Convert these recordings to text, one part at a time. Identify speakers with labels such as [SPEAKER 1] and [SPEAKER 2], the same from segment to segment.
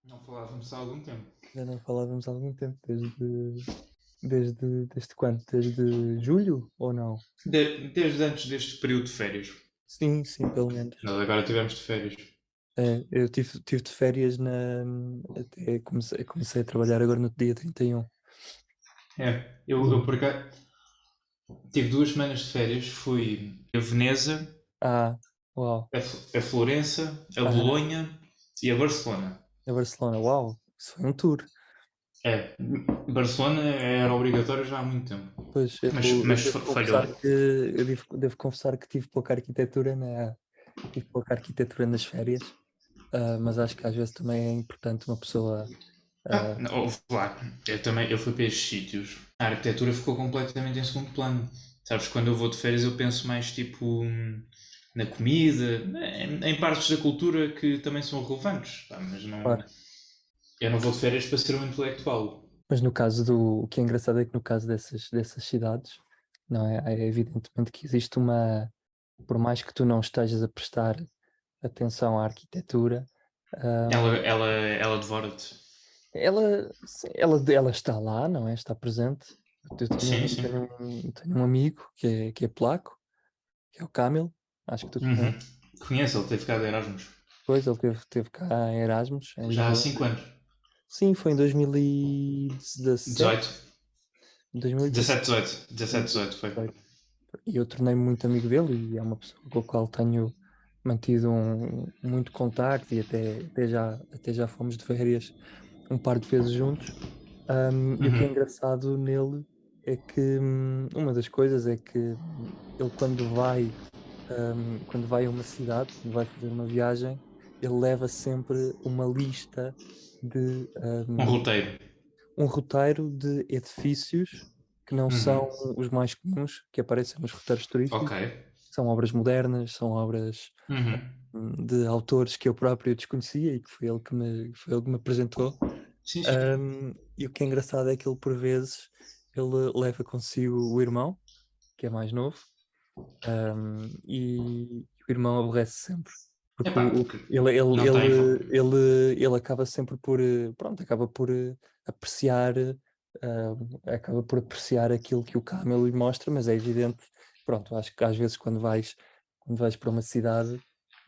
[SPEAKER 1] Não falávamos há algum tempo.
[SPEAKER 2] Já não falávamos há algum tempo, desde quando? Desde julho ou não?
[SPEAKER 1] Desde antes deste período de férias.
[SPEAKER 2] Sim, sim, pelo menos.
[SPEAKER 1] Nós agora tivemos de férias.
[SPEAKER 2] Eu tive de férias até comecei a trabalhar agora no dia 31.
[SPEAKER 1] É, eu por acaso tive 2 semanas de férias. Fui a Veneza,
[SPEAKER 2] Ah, uau.
[SPEAKER 1] a Florença, a
[SPEAKER 2] Aham,
[SPEAKER 1] Bolonha e a Barcelona.
[SPEAKER 2] a Barcelona, uau. Isso foi um tour.
[SPEAKER 1] É, Barcelona era obrigatório já há muito tempo.
[SPEAKER 2] Pois eu
[SPEAKER 1] Mas
[SPEAKER 2] devo
[SPEAKER 1] falhou.
[SPEAKER 2] confessar que devo confessar que tive pouca arquitetura nas férias, mas acho que às vezes também é importante uma pessoa. ah,
[SPEAKER 1] Não, houve lá. Eu fui para estes sítios. A arquitetura ficou completamente em segundo plano. Sabes, quando eu vou de férias eu penso mais tipo na comida, em partes da cultura que também são relevantes. Pá, mas não,
[SPEAKER 2] Claro.
[SPEAKER 1] eu não vou de férias para ser um intelectual.
[SPEAKER 2] Mas no caso o que é engraçado é que no caso dessas cidades, não é? É evidentemente que existe por mais que tu não estejas a prestar atenção à arquitetura,
[SPEAKER 1] Ela,
[SPEAKER 2] hum,
[SPEAKER 1] ela, ela devora-te.
[SPEAKER 2] ela está lá, não é? Está presente. Eu
[SPEAKER 1] Sim, sim.
[SPEAKER 2] tenho um amigo que é polaco, que é o Kamil, acho que tu
[SPEAKER 1] Uhum.
[SPEAKER 2] conheces.
[SPEAKER 1] Conheço, ele teve ficado de Erasmus.
[SPEAKER 2] Depois ele teve cá em Erasmus, em
[SPEAKER 1] Já há
[SPEAKER 2] Lisboa.
[SPEAKER 1] 5 anos.
[SPEAKER 2] Sim, foi em 2017.
[SPEAKER 1] 18.
[SPEAKER 2] 2017.
[SPEAKER 1] 17, 18. 17, 18 foi.
[SPEAKER 2] E eu tornei-me muito amigo dele e é uma pessoa com a qual tenho mantido muito contacto e até já fomos de férias um par de vezes juntos. E o que é
[SPEAKER 1] Uhum.
[SPEAKER 2] engraçado nele é que uma das coisas é que ele quando vai a uma cidade, quando vai fazer uma viagem, ele leva sempre uma lista de
[SPEAKER 1] Um roteiro.
[SPEAKER 2] um roteiro de edifícios que não
[SPEAKER 1] Uhum.
[SPEAKER 2] são os mais comuns que aparecem nos roteiros
[SPEAKER 1] Ok.
[SPEAKER 2] turísticos. São obras modernas, são obras
[SPEAKER 1] Uhum.
[SPEAKER 2] de autores que eu próprio desconhecia e que foi ele que me apresentou.
[SPEAKER 1] Sim, sim.
[SPEAKER 2] E o que é engraçado é que ele, por vezes, ele leva consigo o irmão, que é mais novo, e o irmão aborrece sempre. Porque
[SPEAKER 1] Epá, porque não tem.
[SPEAKER 2] ele acaba sempre por, pronto, acaba por apreciar aquilo que o Camelo lhe mostra, mas é evidente, pronto, acho que às vezes quando vais para uma cidade,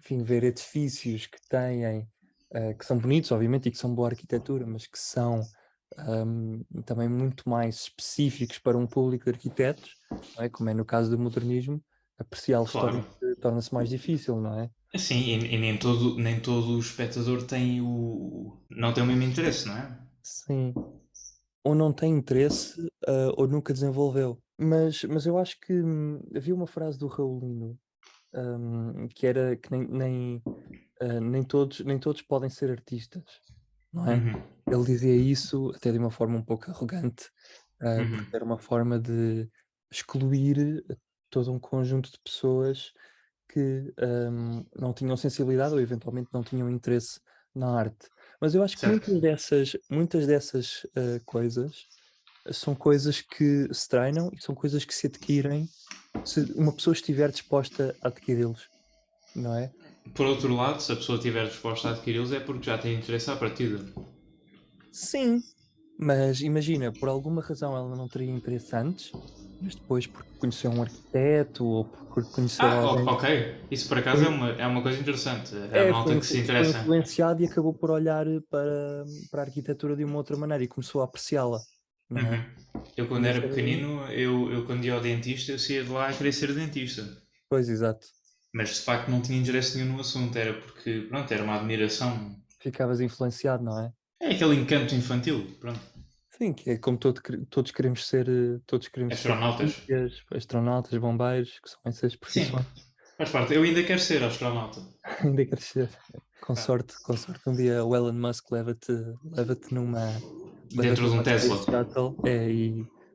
[SPEAKER 2] enfim, ver edifícios que são bonitos, obviamente, e que são boa arquitetura, mas que são também muito mais específicos para um público de arquitetos, não é? Como é no caso do modernismo, apreciá-los
[SPEAKER 1] Claro.
[SPEAKER 2] torna-se mais difícil, não é?
[SPEAKER 1] Sim, e nem todo o espectador tem o. Não tem o mesmo interesse, não é?
[SPEAKER 2] Sim. Ou não tem interesse, ou nunca desenvolveu. Mas eu acho que havia uma frase do Raulino, que era que nem todos podem ser artistas, não é?
[SPEAKER 1] Uhum.
[SPEAKER 2] Ele dizia isso até de uma forma um pouco arrogante, porque
[SPEAKER 1] Uhum.
[SPEAKER 2] era uma forma de excluir todo um conjunto de pessoas que não tinham sensibilidade ou eventualmente não tinham interesse na arte. Mas eu acho que
[SPEAKER 1] Certo.
[SPEAKER 2] muitas dessas coisas são coisas que se treinam e são coisas que se adquirem se uma pessoa estiver disposta a adquiri-los, não é?
[SPEAKER 1] Por outro lado, se a pessoa estiver disposta a adquiri-los é porque já tem interesse à partida.
[SPEAKER 2] Sim, mas imagina, por alguma razão ela não teria interesse antes, mas depois porque conheceu um arquiteto ou porque conheceu alguém.
[SPEAKER 1] Ok. Isso por acaso é
[SPEAKER 2] Foi,
[SPEAKER 1] uma coisa interessante. A malta que se
[SPEAKER 2] foi
[SPEAKER 1] interessa.
[SPEAKER 2] influenciado e acabou por olhar para a arquitetura de uma outra maneira e começou a apreciá-la, não é?
[SPEAKER 1] Uhum. Eu quando
[SPEAKER 2] E
[SPEAKER 1] era
[SPEAKER 2] isso
[SPEAKER 1] pequenino, eu quando ia ao dentista, eu saía de lá a querer ser dentista.
[SPEAKER 2] pois, exato.
[SPEAKER 1] Mas de facto não tinha interesse nenhum no assunto, era porque, pronto, era uma admiração.
[SPEAKER 2] Ficavas influenciado, não é?
[SPEAKER 1] É aquele encanto infantil, pronto.
[SPEAKER 2] Sim, que é como todos queremos ser
[SPEAKER 1] Astronautas.
[SPEAKER 2] polícias, astronautas, bombeiros, que são essas
[SPEAKER 1] Sim,
[SPEAKER 2] profissões.
[SPEAKER 1] faz parte. Eu ainda quero ser astronauta.
[SPEAKER 2] Ainda queres ser.
[SPEAKER 1] Pá,
[SPEAKER 2] Com sorte, um dia o Elon Musk leva-te leva-te
[SPEAKER 1] dentro de um
[SPEAKER 2] numa
[SPEAKER 1] Tesla.
[SPEAKER 2] Space Shuttle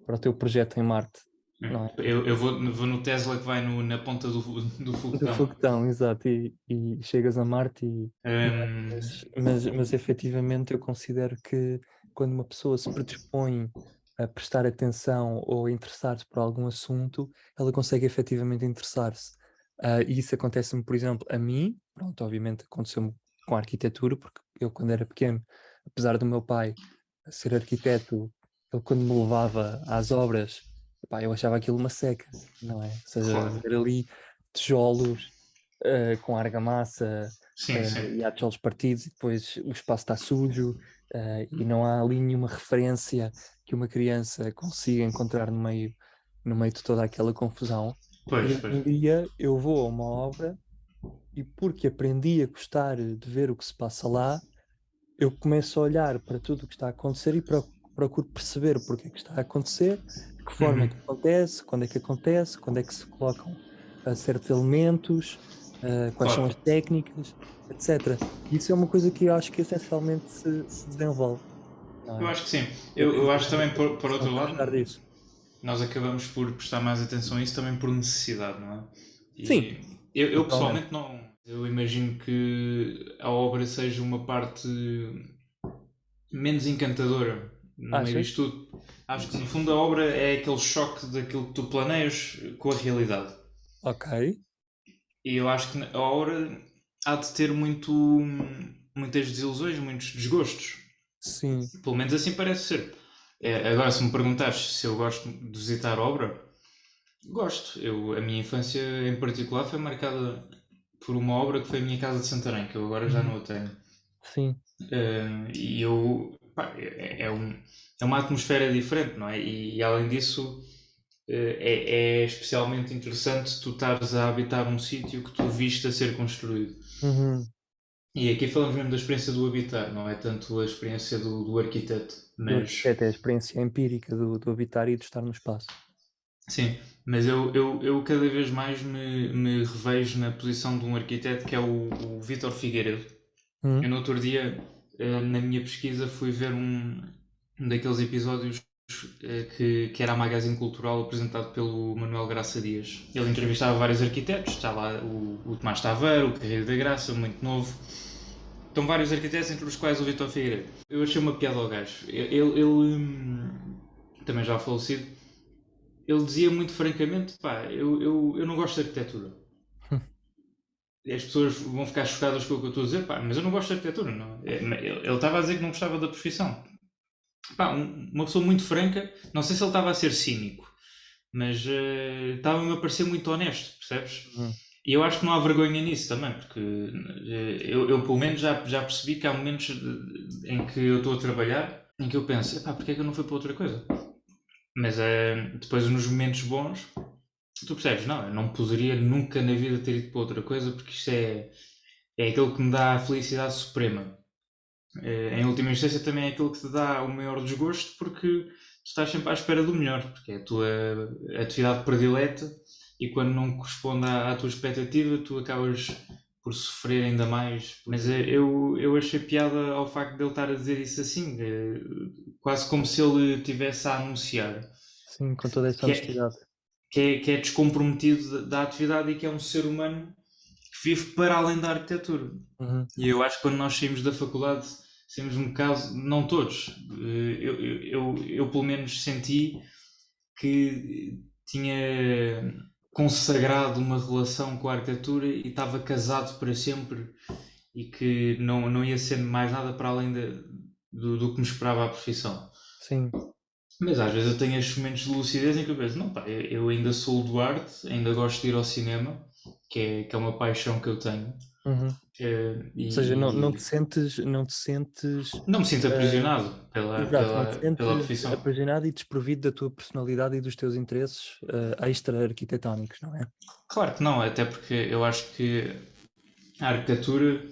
[SPEAKER 2] para o teu projeto em Marte, não é?
[SPEAKER 1] Eu vou no Tesla que vai na ponta do
[SPEAKER 2] Do
[SPEAKER 1] foguetão.
[SPEAKER 2] foguetão, exato, e chegas a Marte
[SPEAKER 1] Hum,
[SPEAKER 2] mas efetivamente eu considero que quando uma pessoa se predispõe a prestar atenção ou a interessar-se por algum assunto, ela consegue efetivamente interessar-se. E isso acontece-me, por exemplo, a mim, pronto, obviamente aconteceu-me com a arquitetura, porque eu quando era pequeno apesar do meu pai ser arquiteto, ele quando me levava às obras, epá, eu achava aquilo uma seca, não é? Ou seja,
[SPEAKER 1] Claro.
[SPEAKER 2] ver ali tijolos com argamassa
[SPEAKER 1] Sim, sim.
[SPEAKER 2] e há tijolos partidos e depois o espaço está sujo e não há ali nenhuma referência que uma criança consiga encontrar no meio de toda aquela confusão.
[SPEAKER 1] Pois,
[SPEAKER 2] E hoje
[SPEAKER 1] pois.
[SPEAKER 2] em dia eu vou a uma obra e porque aprendi a gostar de ver o que se passa lá, eu começo a olhar para tudo o que está a acontecer e procuro perceber porque é que está a acontecer, de que forma é
[SPEAKER 1] Uhum.
[SPEAKER 2] que acontece, quando é que se colocam certos elementos, quais são as
[SPEAKER 1] Claro.
[SPEAKER 2] técnicas, etc. Isso é uma coisa que eu acho que essencialmente se desenvolve, não
[SPEAKER 1] Eu
[SPEAKER 2] é?
[SPEAKER 1] acho que sim.
[SPEAKER 2] É
[SPEAKER 1] Eu
[SPEAKER 2] preciso
[SPEAKER 1] acho
[SPEAKER 2] haver
[SPEAKER 1] também,
[SPEAKER 2] muita
[SPEAKER 1] por
[SPEAKER 2] dedicação
[SPEAKER 1] outro
[SPEAKER 2] para
[SPEAKER 1] lado,
[SPEAKER 2] gostar disso.
[SPEAKER 1] nós acabamos por prestar mais atenção a isso também por necessidade, não é?
[SPEAKER 2] Sim,
[SPEAKER 1] E eu
[SPEAKER 2] totalmente.
[SPEAKER 1] pessoalmente não. Eu imagino que a obra seja uma parte menos encantadora no meio
[SPEAKER 2] Achas?
[SPEAKER 1] disto tudo. Acho que no fundo a obra é aquele choque daquilo que tu planeias com a realidade.
[SPEAKER 2] Ok,
[SPEAKER 1] E eu acho que a obra há de ter muitas desilusões, muitos desgostos.
[SPEAKER 2] sim.
[SPEAKER 1] Pelo menos assim parece ser. Agora, se me perguntares se eu gosto de visitar obra, gosto. A minha infância em particular foi marcada por uma obra que foi a minha casa de Santarém, que eu agora já
[SPEAKER 2] Uhum.
[SPEAKER 1] não a tenho.
[SPEAKER 2] Sim.
[SPEAKER 1] E eu, pá, é uma atmosfera diferente, não é? E além disso, é especialmente interessante tu estares a habitar um sítio que tu viste a ser construído.
[SPEAKER 2] Uhum.
[SPEAKER 1] E aqui falamos mesmo da experiência do habitar, não é tanto a experiência do arquiteto,
[SPEAKER 2] Do
[SPEAKER 1] mas
[SPEAKER 2] arquiteto é a experiência empírica do habitar e de estar no espaço.
[SPEAKER 1] sim, mas eu cada vez mais me revejo na posição de um arquiteto que é o Vítor Figueiredo. Eu
[SPEAKER 2] Uhum.
[SPEAKER 1] no outro dia, na minha pesquisa, fui ver um daqueles episódios que era a Magazine Cultural apresentado pelo Manuel Graça Dias. Ele entrevistava vários arquitetos, está lá o Tomás Taveiro, o Carreiro da Graça, muito novo. Estão vários arquitetos, entre os quais o Vítor Figueiredo. Eu achei uma piada ao gajo. Também já falecido, ele dizia muito francamente, pá, eu não gosto de arquitetura. E as pessoas vão ficar chocadas com o que eu estou a dizer, pá, mas eu não gosto de arquitetura, não. Ele estava a dizer que não gostava da profissão. Pá, uma pessoa muito franca, não sei se ele estava a ser cínico, mas estava-me a parecer muito honesto, percebes?
[SPEAKER 2] Uhum.
[SPEAKER 1] E eu acho que não há vergonha nisso também, porque eu pelo menos já percebi que há momentos em que eu estou a trabalhar em que eu penso, pá, porque é que eu não fui para outra coisa? Mas depois nos momentos bons tu percebes, não, eu não poderia nunca na vida ter ido para outra coisa porque isto é aquilo que me dá a felicidade suprema. Em última instância também é aquilo que te dá o maior desgosto porque tu estás sempre à espera do melhor, porque é a tua atividade predileta e quando não corresponde à tua expectativa tu acabas por sofrer ainda mais. Mas eu achei piada ao facto de ele estar a dizer isso assim, quase como se ele estivesse a anunciar
[SPEAKER 2] Sim, com toda essa
[SPEAKER 1] que é,
[SPEAKER 2] honestidade.
[SPEAKER 1] que é descomprometido da atividade e que é um ser humano que vive para além da arquitetura.
[SPEAKER 2] Uhum.
[SPEAKER 1] E eu acho que quando nós saímos da faculdade, saímos um bocado, não todos, eu pelo menos senti que tinha consagrado uma relação com a arquitetura e estava casado para sempre e que não ia ser mais nada para além do que me esperava a profissão.
[SPEAKER 2] Sim.
[SPEAKER 1] Mas às vezes eu tenho estes momentos de lucidez em que eu penso, não pá, eu ainda sou o Duarte, ainda gosto de ir ao cinema, que é uma paixão que eu tenho.
[SPEAKER 2] Uhum. Ou seja,
[SPEAKER 1] E
[SPEAKER 2] não te sentes,
[SPEAKER 1] não me sinto
[SPEAKER 2] eh,
[SPEAKER 1] aprisionado
[SPEAKER 2] exato, não te
[SPEAKER 1] pela
[SPEAKER 2] sentes
[SPEAKER 1] profissão.
[SPEAKER 2] aprisionado e desprovido da tua personalidade e dos teus interesses, extra-arquitetónicos, não é?
[SPEAKER 1] Claro que não, até porque eu acho que a arquitetura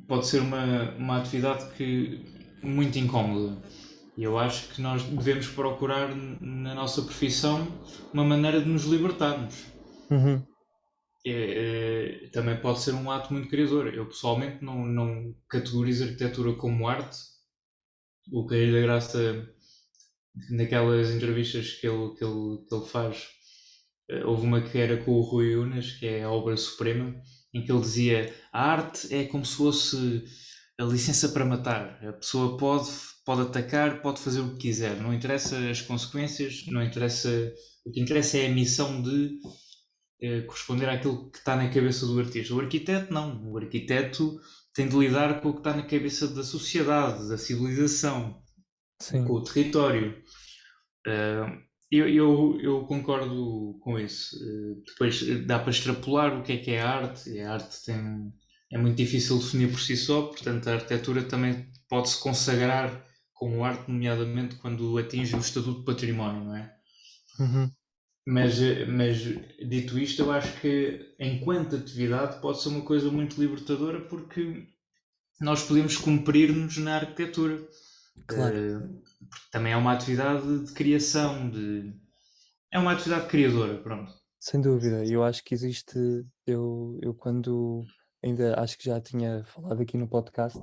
[SPEAKER 1] pode ser uma atividade muito incómoda. E eu acho que nós devemos procurar na nossa profissão uma maneira de nos libertarmos.
[SPEAKER 2] Uhum.
[SPEAKER 1] Também pode ser um ato muito criador. Eu pessoalmente não categorizo a arquitetura como arte. O Caio da Graça, naquelas entrevistas que ele faz, houve uma que era com o Rui Unas, que é a obra suprema, em que ele dizia a arte é como se fosse a licença para matar. A pessoa pode atacar, pode fazer o que quiser. Não interessa as consequências, não interessa. O que interessa é a missão de corresponder àquilo que está na cabeça do artista. O arquiteto não. O arquiteto tem de lidar com o que está na cabeça da sociedade, da civilização, com
[SPEAKER 2] Sim,
[SPEAKER 1] o território. Uh, eu concordo com isso. Depois dá para extrapolar o que é a arte, e a arte é muito difícil de definir por si só, portanto a arquitetura também pode-se consagrar como arte, nomeadamente quando atinge o estatuto de património, não é?
[SPEAKER 2] uhum,
[SPEAKER 1] Mas dito isto, eu acho que enquanto atividade pode ser uma coisa muito libertadora porque nós podemos cumprir-nos na arquitetura.
[SPEAKER 2] claro,
[SPEAKER 1] Porque também é uma atividade de criação, é uma atividade criadora, pronto.
[SPEAKER 2] sem dúvida. Eu acho que existe, eu quando ainda acho que já tinha falado aqui no podcast,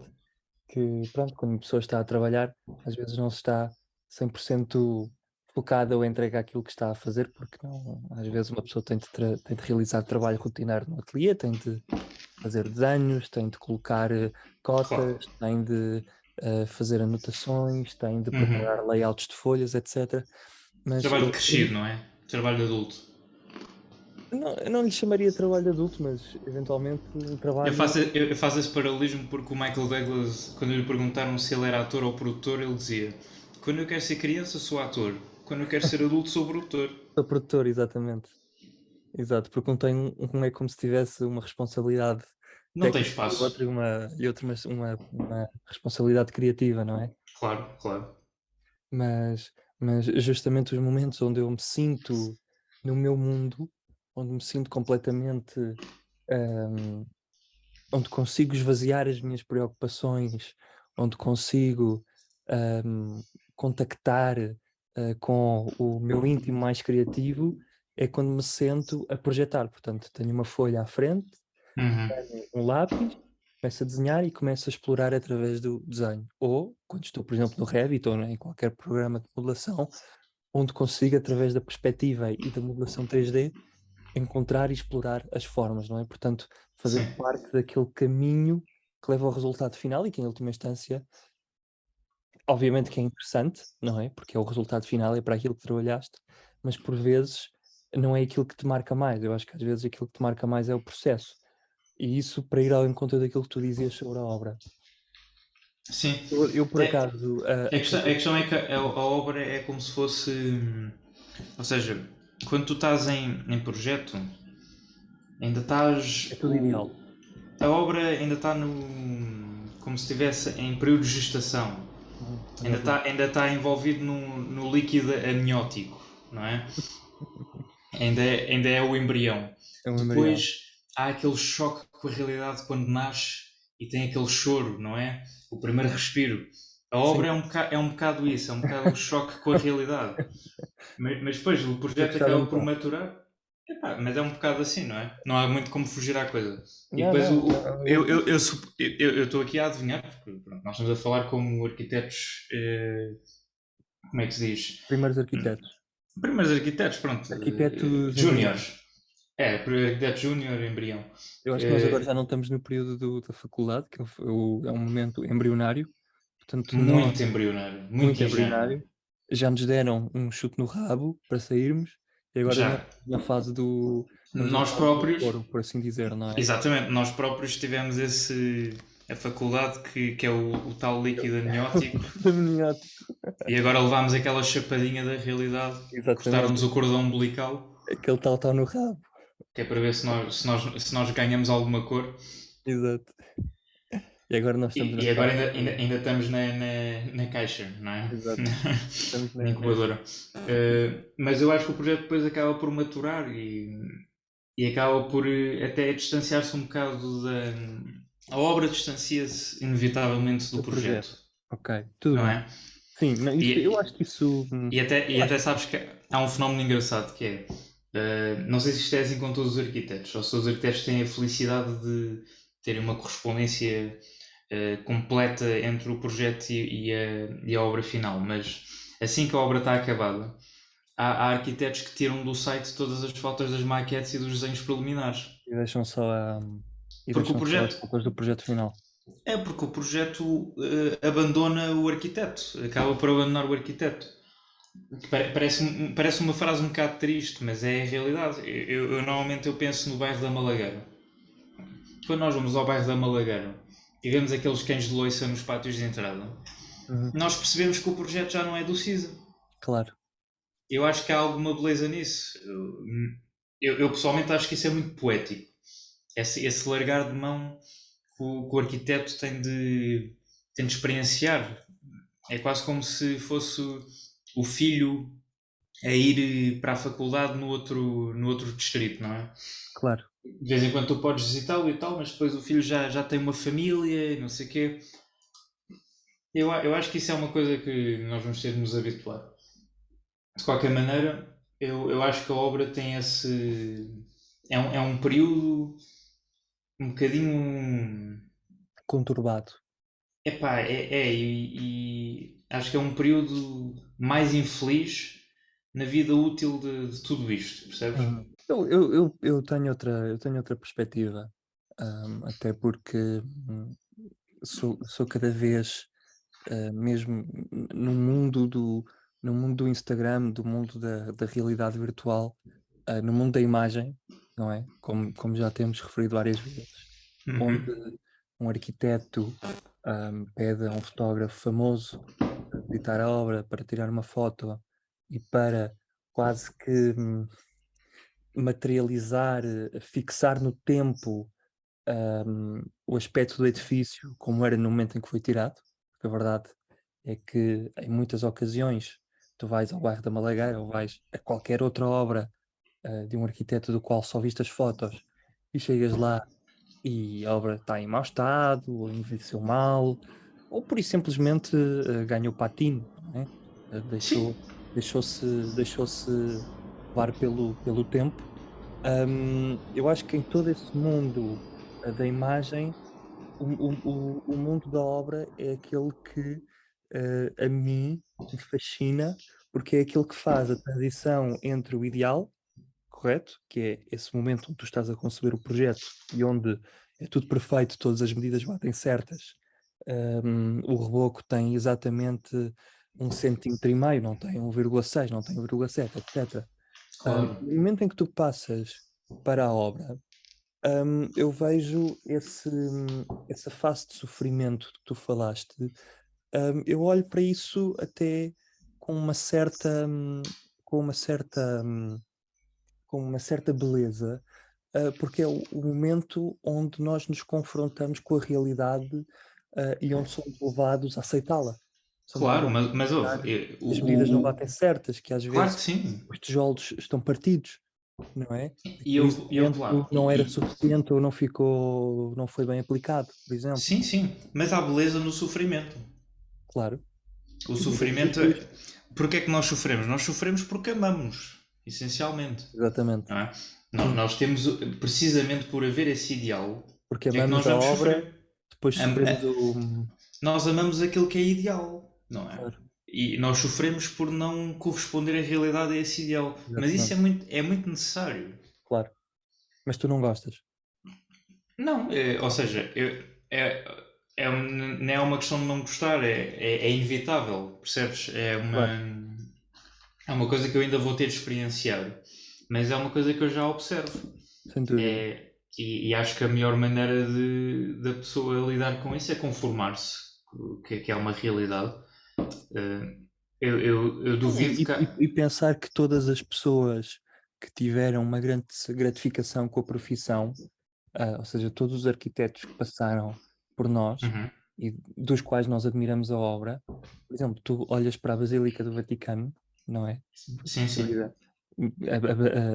[SPEAKER 2] que pronto, quando uma pessoa está a trabalhar, às vezes não se está 100% focada ou entregue àquilo que está a fazer, porque não, às vezes uma pessoa tem de realizar trabalho rotineiro no ateliê, tem de fazer desenhos, tem de colocar
[SPEAKER 1] Claro.
[SPEAKER 2] cotas, tem de fazer anotações, tem de
[SPEAKER 1] Uhum.
[SPEAKER 2] preparar layouts de folhas, etc. Mas
[SPEAKER 1] Trabalho de crescido, não é? Trabalho de adulto.
[SPEAKER 2] eu não lhe chamaria trabalho de adulto, mas eventualmente um trabalho.
[SPEAKER 1] Eu faço esse paralelismo porque o Michael Douglas, quando lhe perguntaram se ele era ator ou produtor, ele dizia: quando eu quero ser criança, sou ator. Quando eu quero ser adulto, sou produtor.
[SPEAKER 2] Sou produtor, exatamente. Exato, porque um tem um é como se tivesse uma responsabilidade
[SPEAKER 1] Não tem
[SPEAKER 2] técnica
[SPEAKER 1] espaço.
[SPEAKER 2] e outra uma responsabilidade criativa, não é?
[SPEAKER 1] Claro, claro.
[SPEAKER 2] Mas, mas justamente os momentos onde eu me sinto no meu mundo, onde me sinto completamente, hum, onde consigo esvaziar as minhas preocupações, onde consigo, hum, contactar, com o meu íntimo mais criativo, é quando me sento a projetar. Portanto, tenho uma folha à frente,
[SPEAKER 1] Uhum.
[SPEAKER 2] um lápis, começo a desenhar e começo a explorar através do desenho. Ou, quando estou, por exemplo, no Revit ou em qualquer programa de modelação, onde consigo, através da perspectiva e da modelação 3D, encontrar e explorar as formas, não é? Portanto, fazer
[SPEAKER 1] Sim.
[SPEAKER 2] parte daquele caminho que leva ao resultado final e que, em última instância, obviamente que é interessante, não é? Porque é o resultado final, é para aquilo que trabalhaste, mas por vezes não é aquilo que te marca mais. Eu acho que às vezes aquilo que te marca mais é o processo. E isso para ir ao encontro daquilo que tu dizias sobre a obra.
[SPEAKER 1] Sim.
[SPEAKER 2] Eu por
[SPEAKER 1] É,
[SPEAKER 2] acaso,
[SPEAKER 1] a questão é que a obra é como se fosse. Ou seja, quando tu estás em projeto, ainda
[SPEAKER 2] é
[SPEAKER 1] estás.
[SPEAKER 2] tudo ideal.
[SPEAKER 1] A obra ainda está no. Como se estivesse em período de gestação.
[SPEAKER 2] Exatamente.
[SPEAKER 1] Ainda está envolvido no líquido amniótico, não é? Ainda é o embrião.
[SPEAKER 2] É um embrião.
[SPEAKER 1] Depois há aquele choque com a realidade quando nasce e tem aquele choro, não é? O primeiro respiro. A
[SPEAKER 2] Sim.
[SPEAKER 1] obra é um bocado isso, é um bocado o choque com a realidade. Mas depois o
[SPEAKER 2] Eu
[SPEAKER 1] projeto
[SPEAKER 2] gostava
[SPEAKER 1] acaba
[SPEAKER 2] muito.
[SPEAKER 1] por maturar. Epá, mas é um bocado assim, não é? Não há muito como fugir à coisa. E
[SPEAKER 2] Não,
[SPEAKER 1] depois
[SPEAKER 2] não, eu curto.
[SPEAKER 1] eu estou aqui a adivinhar, porque pronto, nós estamos a falar como arquitetos, como é que se diz?
[SPEAKER 2] Primeiros arquitetos.
[SPEAKER 1] Primeiros arquitetos, pronto,
[SPEAKER 2] Arquitetos embriões.
[SPEAKER 1] júniores. É, arquiteto júnior, embrião.
[SPEAKER 2] Eu acho que nós agora
[SPEAKER 1] Eh,
[SPEAKER 2] já não estamos no período da faculdade, que é um momento embrionário. Portanto, nós,
[SPEAKER 1] Muito embrionário, muito
[SPEAKER 2] muito
[SPEAKER 1] ingênuo.
[SPEAKER 2] embrionário, já nos deram um chute no rabo para sairmos e agora nós
[SPEAKER 1] Já.
[SPEAKER 2] estamos na
[SPEAKER 1] Nós
[SPEAKER 2] fase do
[SPEAKER 1] próprios,
[SPEAKER 2] couro, por assim dizer, não é?
[SPEAKER 1] exatamente, nós próprios tivemos a faculdade que é o tal líquido amniótico
[SPEAKER 2] Amniótico.
[SPEAKER 1] e agora levámos aquela chapadinha da realidade, cortaram-nos
[SPEAKER 2] Exatamente.
[SPEAKER 1] o cordão umbilical,
[SPEAKER 2] Aquele tal no rabo.
[SPEAKER 1] que é para ver se nós ganhamos alguma cor.
[SPEAKER 2] Exato. E agora nós estamos na
[SPEAKER 1] E agora
[SPEAKER 2] fase.
[SPEAKER 1] ainda estamos na caixa, não é?
[SPEAKER 2] Exato. Estamos
[SPEAKER 1] Na incubadora. Mas eu acho que o projeto depois acaba por maturar e acaba por até distanciar-se um bocado da. A obra distancia-se inevitavelmente do
[SPEAKER 2] Do projeto.
[SPEAKER 1] projeto,
[SPEAKER 2] Ok, tudo
[SPEAKER 1] não
[SPEAKER 2] bem.
[SPEAKER 1] é?
[SPEAKER 2] Sim, não, eu
[SPEAKER 1] E,
[SPEAKER 2] acho que isso.
[SPEAKER 1] e até sabes que há um fenómeno engraçado que é. Não sei se isto é assim com todos os arquitetos, ou se todos os arquitetos têm a felicidade de terem uma correspondência completa entre o projeto e a obra final, mas assim que a obra está acabada, há arquitetos que tiram do site todas as fotos das maquetes e dos desenhos preliminares.
[SPEAKER 2] E deixam só e
[SPEAKER 1] Porque o
[SPEAKER 2] deixam só as
[SPEAKER 1] projeto
[SPEAKER 2] fotos do projeto final.
[SPEAKER 1] porque o projeto abandona o arquiteto, acaba por abandonar o arquiteto. Parece uma frase um bocado triste, mas é a realidade. Normalmente eu penso no bairro da Malagueira. Quando nós vamos ao bairro da Malagueira, e vemos aqueles cães de loiça nos pátios de entrada,
[SPEAKER 2] Uhum.
[SPEAKER 1] nós percebemos que o projeto já não é do CISA.
[SPEAKER 2] Claro.
[SPEAKER 1] Eu acho que há alguma beleza nisso. Eu pessoalmente acho que isso é muito poético. Esse largar de mão que o arquiteto tem de experienciar. É quase como se fosse o filho a ir para a faculdade no outro distrito, não é?
[SPEAKER 2] Claro.
[SPEAKER 1] De vez em quando tu podes visitá-lo e tal, mas depois o filho já tem uma família e não sei o quê. Eu acho que isso é uma coisa que nós vamos ter de nos habituar. De qualquer maneira, eu acho que a obra tem esse. É um período um bocadinho.
[SPEAKER 2] Conturbado.
[SPEAKER 1] Epá, e acho que é um período mais infeliz na vida útil de tudo isto, percebes?
[SPEAKER 2] Uhum. Eu tenho outra perspectiva, até porque sou cada vez, mesmo no mundo do Instagram, do mundo da realidade virtual, no mundo da imagem, não é? Como já temos referido várias vezes, onde
[SPEAKER 1] Uhum.
[SPEAKER 2] um arquiteto pede a um fotógrafo famoso para visitar a obra, para tirar uma foto e para quase que materializar, fixar no tempo, o aspecto do edifício como era no momento em que foi tirado, porque a verdade é que em muitas ocasiões tu vais ao bairro da Malagueira ou vais a qualquer outra obra de um arquiteto do qual só viste as fotos e chegas lá e a obra está em mau estado, ou envelheceu mal, ou por isso simplesmente ganhou patino, não é?
[SPEAKER 1] Sim,
[SPEAKER 2] Deixou-se levar pelo tempo. Eu acho que em todo esse mundo da imagem, o mundo da obra é aquele que a mim me fascina, porque é aquele que faz a transição entre o ideal, correto? Que é esse momento onde tu estás a conceber o projeto e onde é tudo perfeito, todas as medidas batem certas. O reboco tem exatamente 1,5 cm, não tem 1,6, não tem 1,7, etc.
[SPEAKER 1] claro,
[SPEAKER 2] No momento em que tu passas para a obra, eu vejo essa face de sofrimento que tu falaste. Eu olho para isso até com uma certa, com uma certa, com uma certa beleza, porque é o momento onde nós nos confrontamos com a realidade, e onde somos levados a aceitá-la. Somos
[SPEAKER 1] claro,
[SPEAKER 2] levados
[SPEAKER 1] mas
[SPEAKER 2] a aceitar
[SPEAKER 1] ouve,
[SPEAKER 2] que as medidas não batem
[SPEAKER 1] o-
[SPEAKER 2] certas, que às
[SPEAKER 1] claro que
[SPEAKER 2] vezes
[SPEAKER 1] sim.
[SPEAKER 2] os tijolos estão partidos, não é?
[SPEAKER 1] E
[SPEAKER 2] Que o
[SPEAKER 1] houve
[SPEAKER 2] isolamento
[SPEAKER 1] lá.
[SPEAKER 2] não era suficiente ou não foi bem aplicado, por exemplo.
[SPEAKER 1] Sim, sim, mas há beleza no sofrimento.
[SPEAKER 2] Claro.
[SPEAKER 1] O
[SPEAKER 2] Sim, mas
[SPEAKER 1] sofrimento é.
[SPEAKER 2] depois
[SPEAKER 1] Porquê é que nós sofremos? Nós sofremos porque amamos, essencialmente.
[SPEAKER 2] exatamente.
[SPEAKER 1] Não é?
[SPEAKER 2] Sim,
[SPEAKER 1] Nós temos, precisamente por haver esse ideal,
[SPEAKER 2] porque
[SPEAKER 1] é que
[SPEAKER 2] amamos
[SPEAKER 1] nós
[SPEAKER 2] a
[SPEAKER 1] vamos
[SPEAKER 2] obra,
[SPEAKER 1] sofrer.
[SPEAKER 2] depois sofremos
[SPEAKER 1] Nós amamos aquilo que é ideal, não é?
[SPEAKER 2] claro,
[SPEAKER 1] E nós sofremos por não corresponder a realidade a esse ideal. Mas isso
[SPEAKER 2] exatamente,
[SPEAKER 1] é muito necessário.
[SPEAKER 2] claro. Mas tu não gostas.
[SPEAKER 1] Não, ou seja, não é uma questão de não gostar, é inevitável, percebes?
[SPEAKER 2] Claro,
[SPEAKER 1] É uma coisa que eu ainda vou ter de experienciar, mas é uma coisa que eu já observo.
[SPEAKER 2] sem dúvida.
[SPEAKER 1] E acho que a melhor maneira da pessoa lidar com isso é conformar-se, que é uma realidade. Eh, eu
[SPEAKER 2] Sim,
[SPEAKER 1] duvido que.
[SPEAKER 2] e pensar que todas as pessoas que tiveram uma grande gratificação com a profissão, ou seja, todos os arquitetos que passaram por nós
[SPEAKER 1] Uhum.
[SPEAKER 2] e dos quais nós admiramos a obra, por exemplo, tu olhas para a Basílica do Vaticano, não é?
[SPEAKER 1] Sim, sim.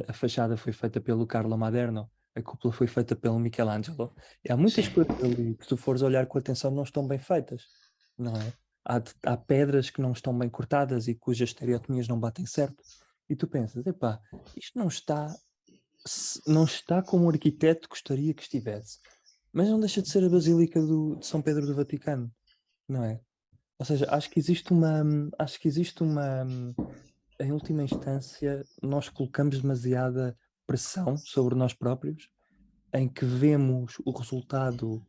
[SPEAKER 2] A fachada foi feita pelo Carlo Maderno, a cúpula foi feita pelo Michelangelo, e há muitas
[SPEAKER 1] Sim.
[SPEAKER 2] coisas ali que, se tu fores olhar com atenção, não estão bem feitas, não é? Há pedras que não estão bem cortadas e cujas estereotomias não batem certo, e tu pensas, epá, isto não está como o arquiteto gostaria que estivesse, mas não deixa de ser a Basílica de São Pedro do Vaticano, não é? Ou seja, acho que existe uma, em última instância, nós colocamos demasiada pressão sobre nós próprios, em que vemos o resultado,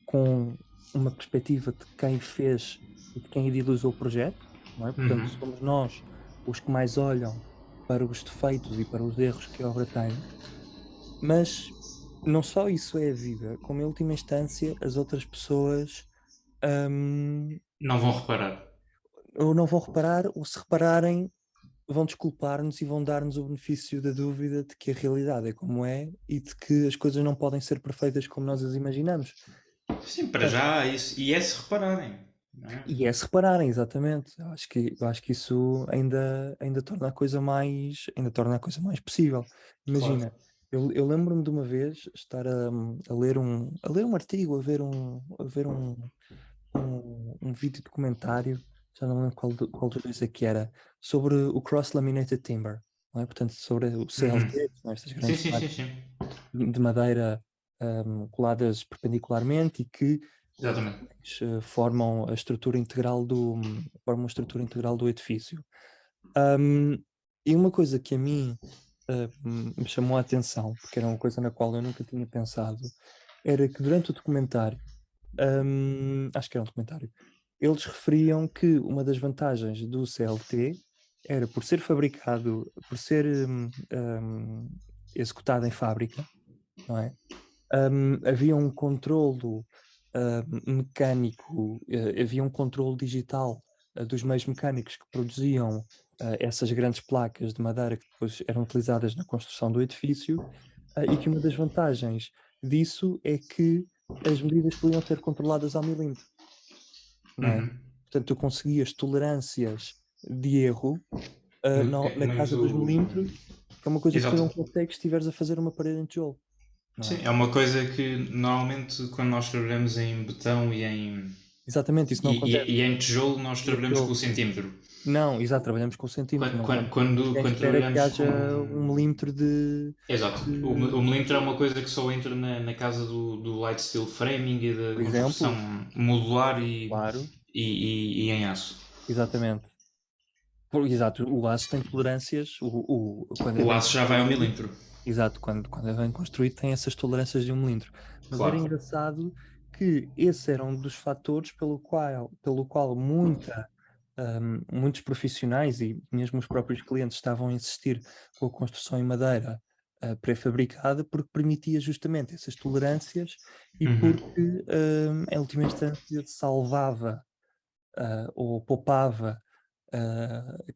[SPEAKER 2] com uma perspectiva de quem fez e de quem idealizou o projeto, não é? Portanto,
[SPEAKER 1] Uhum.
[SPEAKER 2] somos nós os que mais olham para os defeitos e para os erros que a obra tem, mas não só isso é a vida, como em última instância as outras pessoas hum,
[SPEAKER 1] Não vão reparar.
[SPEAKER 2] ou não vão reparar, ou se repararem, vão desculpar-nos e vão dar-nos o benefício da dúvida de que a realidade é como é e de que as coisas não podem ser perfeitas como nós as imaginamos.
[SPEAKER 1] Sim, para
[SPEAKER 2] Portanto,
[SPEAKER 1] já, isso. E é se repararem. Não é?
[SPEAKER 2] e é se repararem, exatamente. Eu acho que isso ainda torna a coisa mais possível.
[SPEAKER 1] Claro.
[SPEAKER 2] Imagina, eu lembro-me de uma vez estar a ler um artigo, a ver um vídeo documentário, já não lembro qual dos dois é que era, sobre o Cross-Laminated Timber, não é? Portanto, sobre o
[SPEAKER 1] Uhum.
[SPEAKER 2] CLT, que são estas
[SPEAKER 1] Sim,
[SPEAKER 2] grandes
[SPEAKER 1] sim, sim,
[SPEAKER 2] placas
[SPEAKER 1] sim.
[SPEAKER 2] de madeira coladas perpendicularmente e que
[SPEAKER 1] Exatamente.
[SPEAKER 2] formam a estrutura integral formam a estrutura integral do edifício. Um, e uma coisa que a mim me chamou a atenção, porque era uma coisa na qual eu nunca tinha pensado, era que durante o documentário, acho que era um documentário, eles referiam que uma das vantagens do CLT era por ser fabricado, por ser executado em fábrica, não é? Havia um controlo mecânico, havia um controlo digital dos meios mecânicos que produziam essas grandes placas de madeira que depois eram utilizadas na construção do edifício, e que uma das vantagens disso é que as medidas podiam ser controladas ao milímetro, não é?
[SPEAKER 1] Uhum.
[SPEAKER 2] Portanto, tu conseguias tolerâncias de erro
[SPEAKER 1] Muito,
[SPEAKER 2] na casa dos
[SPEAKER 1] muito.
[SPEAKER 2] milímetros, que é uma coisa que tu
[SPEAKER 1] Exato.
[SPEAKER 2] não consegues se estiveres a fazer uma parede em tijolo, não
[SPEAKER 1] Sim,
[SPEAKER 2] é?
[SPEAKER 1] é uma coisa que normalmente quando nós trabalhamos em betão
[SPEAKER 2] Exatamente, isso não acontece.
[SPEAKER 1] e em tijolo, nós
[SPEAKER 2] E
[SPEAKER 1] trabalhamos com o
[SPEAKER 2] tijolo.
[SPEAKER 1] centímetro.
[SPEAKER 2] Não, exato, trabalhamos com centímetro. Ninguém
[SPEAKER 1] Quando
[SPEAKER 2] espera que
[SPEAKER 1] trabalhamos
[SPEAKER 2] haja
[SPEAKER 1] com.
[SPEAKER 2] 1 milímetro
[SPEAKER 1] Exato. O
[SPEAKER 2] de,
[SPEAKER 1] milímetro é uma coisa que só entra na casa do light steel framing e
[SPEAKER 2] por
[SPEAKER 1] da construção
[SPEAKER 2] exemplo,
[SPEAKER 1] modular
[SPEAKER 2] claro,
[SPEAKER 1] e em aço.
[SPEAKER 2] exatamente. Exato, o aço tem tolerâncias, quando é
[SPEAKER 1] O
[SPEAKER 2] bem
[SPEAKER 1] aço já vai ao
[SPEAKER 2] construído,
[SPEAKER 1] milímetro.
[SPEAKER 2] exato, quando é bem construído tem essas tolerâncias de 1 milímetro. Mas era
[SPEAKER 1] Claro.
[SPEAKER 2] engraçado que esse era um dos fatores pelo qual muitos profissionais e mesmo os próprios clientes estavam a insistir com a construção em madeira pré-fabricada, porque permitia justamente essas tolerâncias e
[SPEAKER 1] Uhum.
[SPEAKER 2] porque, em última instância, salvava ou poupava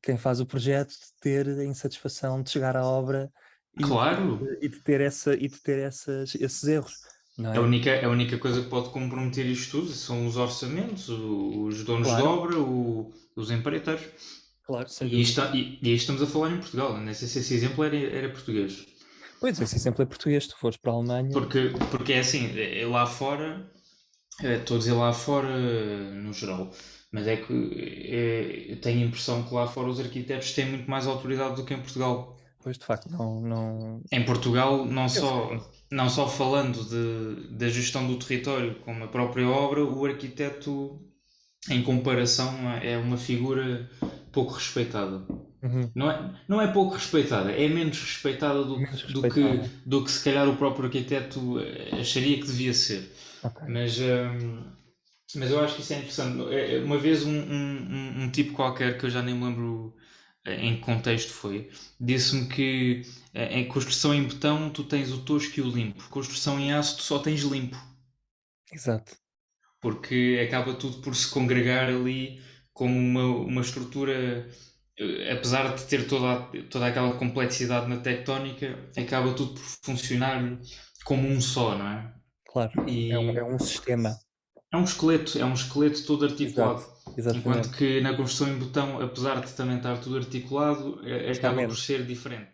[SPEAKER 2] quem faz o projeto de ter a insatisfação de chegar à obra e de,
[SPEAKER 1] Claro.
[SPEAKER 2] esses erros, não é?
[SPEAKER 1] A única coisa que pode comprometer isto tudo são os orçamentos, os donos de
[SPEAKER 2] Claro,
[SPEAKER 1] obra, os empreiteiros.
[SPEAKER 2] claro, sem
[SPEAKER 1] E,
[SPEAKER 2] dúvida.
[SPEAKER 1] aí estamos a falar em Portugal. Não sei se esse exemplo era português.
[SPEAKER 2] Pois, esse exemplo é português, se tu fores para a Alemanha,
[SPEAKER 1] Porque é assim, lá fora, estou a dizer lá fora no geral, mas é que eu tenho a impressão que lá fora os arquitetos têm muito mais autoridade do que em Portugal.
[SPEAKER 2] pois de facto não.
[SPEAKER 1] Em Portugal,
[SPEAKER 2] Eu sei.
[SPEAKER 1] não só falando da gestão do território como a própria obra, o arquiteto, em comparação, é uma figura pouco respeitada.
[SPEAKER 2] Uhum.
[SPEAKER 1] Não é pouco respeitada, é menos respeitada
[SPEAKER 2] Menos respeitada.
[SPEAKER 1] do que se calhar o próprio arquiteto acharia que devia ser.
[SPEAKER 2] Ok.
[SPEAKER 1] Mas, hum, mas eu acho que isso é interessante. Uma vez um tipo qualquer, que eu já nem me lembro em que contexto foi, disse-me que em construção em betão tu tens o tosco e o limpo. Construção em aço tu só tens limpo.
[SPEAKER 2] Exato.
[SPEAKER 1] Porque acaba tudo por se congregar ali como uma estrutura, apesar de ter toda aquela complexidade na tectónica, acaba tudo por funcionar como um só, não é?
[SPEAKER 2] Claro. É
[SPEAKER 1] E
[SPEAKER 2] um sistema.
[SPEAKER 1] é um esqueleto todo articulado.
[SPEAKER 2] Exato.
[SPEAKER 1] Enquanto
[SPEAKER 2] Exatamente.
[SPEAKER 1] que na construção em botão, apesar de também estar tudo articulado,
[SPEAKER 2] Está
[SPEAKER 1] acaba por
[SPEAKER 2] menos.
[SPEAKER 1] ser diferente.